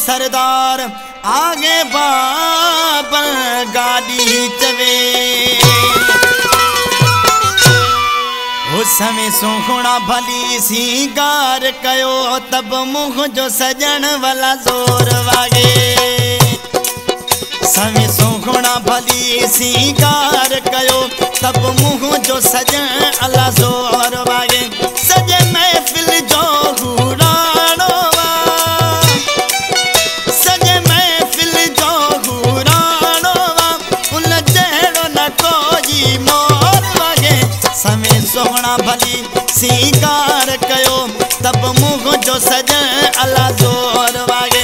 सरदार आगे बाबा गाड़ी चवे उस समय सोहना भली सिंगार कयो तब मुँह जो सजन वाला जोर वागे समय सोहना भली सिंगार कयो तब मुँह जो सजन वाला जोर वागे सजे महफिल जो घूरानो सजे महफिल जो घूरानो उन जड़ो न कोई मोर वागे समय सोहना भली सिंगार कयो तब मुँह जो सजन अला जोर वागे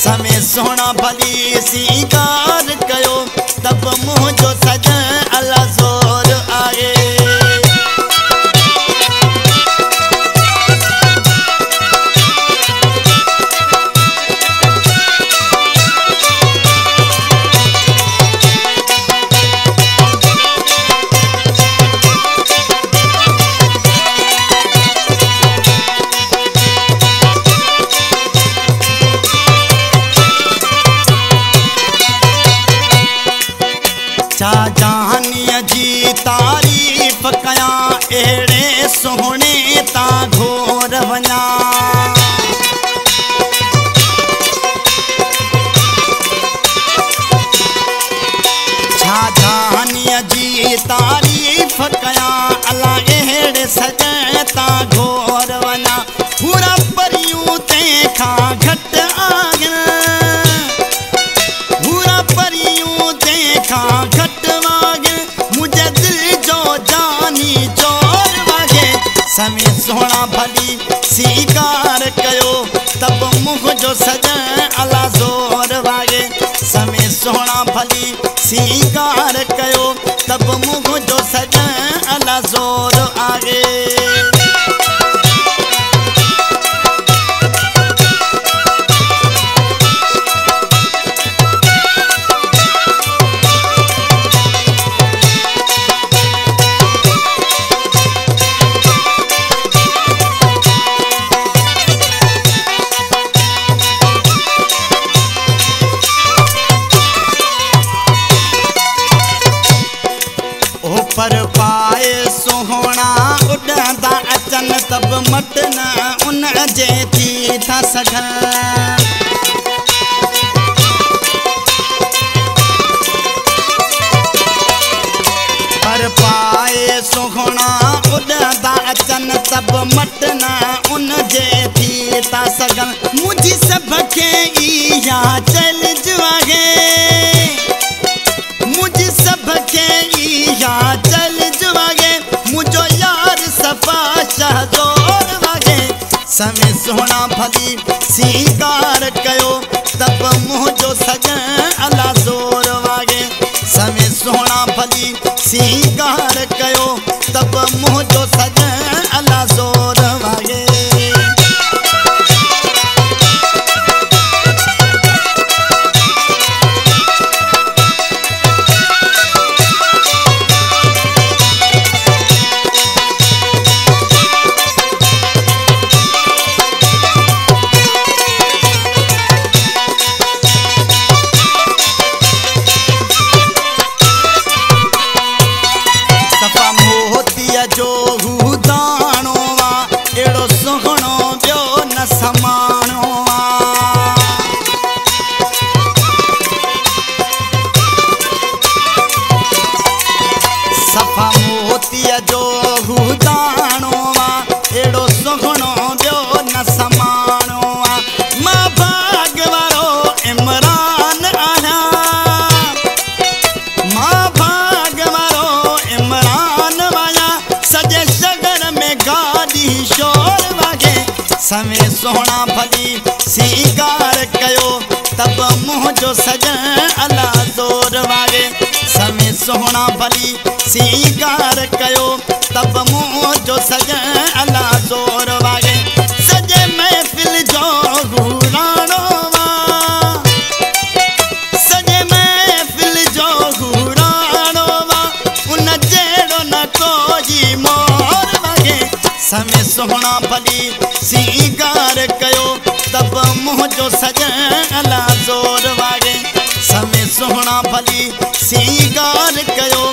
समय सोहना भली सिंगार कयो तब मुँह जो सजन अला जोर आगे जहानिया जी तारीफ कया एड़े सोहने ता घोर वना जहानिया जी तारीफ कया अला एड़े सजे ता घोर वना पूरा परियूं ते खा घट आगन पूरा परियूं ते खा घट समय सोहना भली सिंगार कयो तब मुँह जो सजन अला जोर वागे समय सोहना भली सिंगार कयो तब मुँह जो सजन अला जोर आगे पर पाए सोहना उड़ंदा अचन तब मटन उन जे थी था सघन पर पाए सोहना उड़ंदा अचन तब मटन उन जे थी था सघन मुझी सब खे इहा चल जवागे मुझी सब खे इहा चल जवागे मुझो यार सफा शहजोर वागे समय सोहना भली सिंगार कयो तब मुँह जो सजन अला जोर वागे समय सोहना भली सिंगार कयो तब मुँह जो सजन अला जोर वागे जो दाणो एड़ो सोहणो ॿियो न समाणो सफ़ा मोतीअ जो दाणो एड़ो सोहणो ॿियो न समाणो मां भाग वारो इमरान आहियां मां भाग वारो इमरान सजे शगर में गाड़ी शोर वागे समय सोहना भली सिंगार कयो तब मुँह जो सजन अला जोर वागे समय सोहना भली सिंगार कयो तब मुँह जो सजन अला जोर वागे सजे महफिल जो घूरानो सजे महफिल जो घूरानो उन जड़ो न कोई मोर वागे समय सोहना भली सिंगार कयो सब मुझो सजन अला जोर वागे समय सोहना भली सीगार कयो